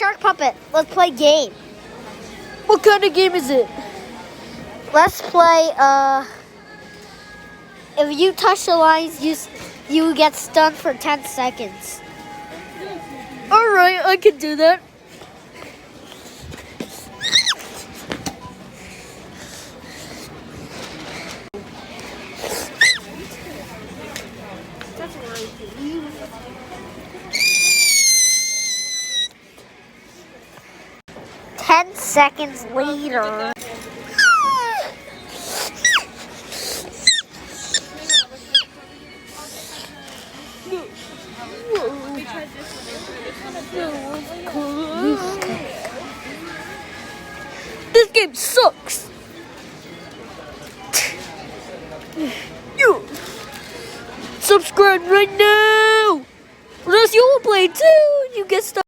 Shark Puppet. Let's play game. What kind of game is it? Let's play, if you touch the lines, you get stunned for 10 seconds. Alright, I can do that. Ten seconds later. This game sucks. You subscribe right now, or else you will play too. You get stuck.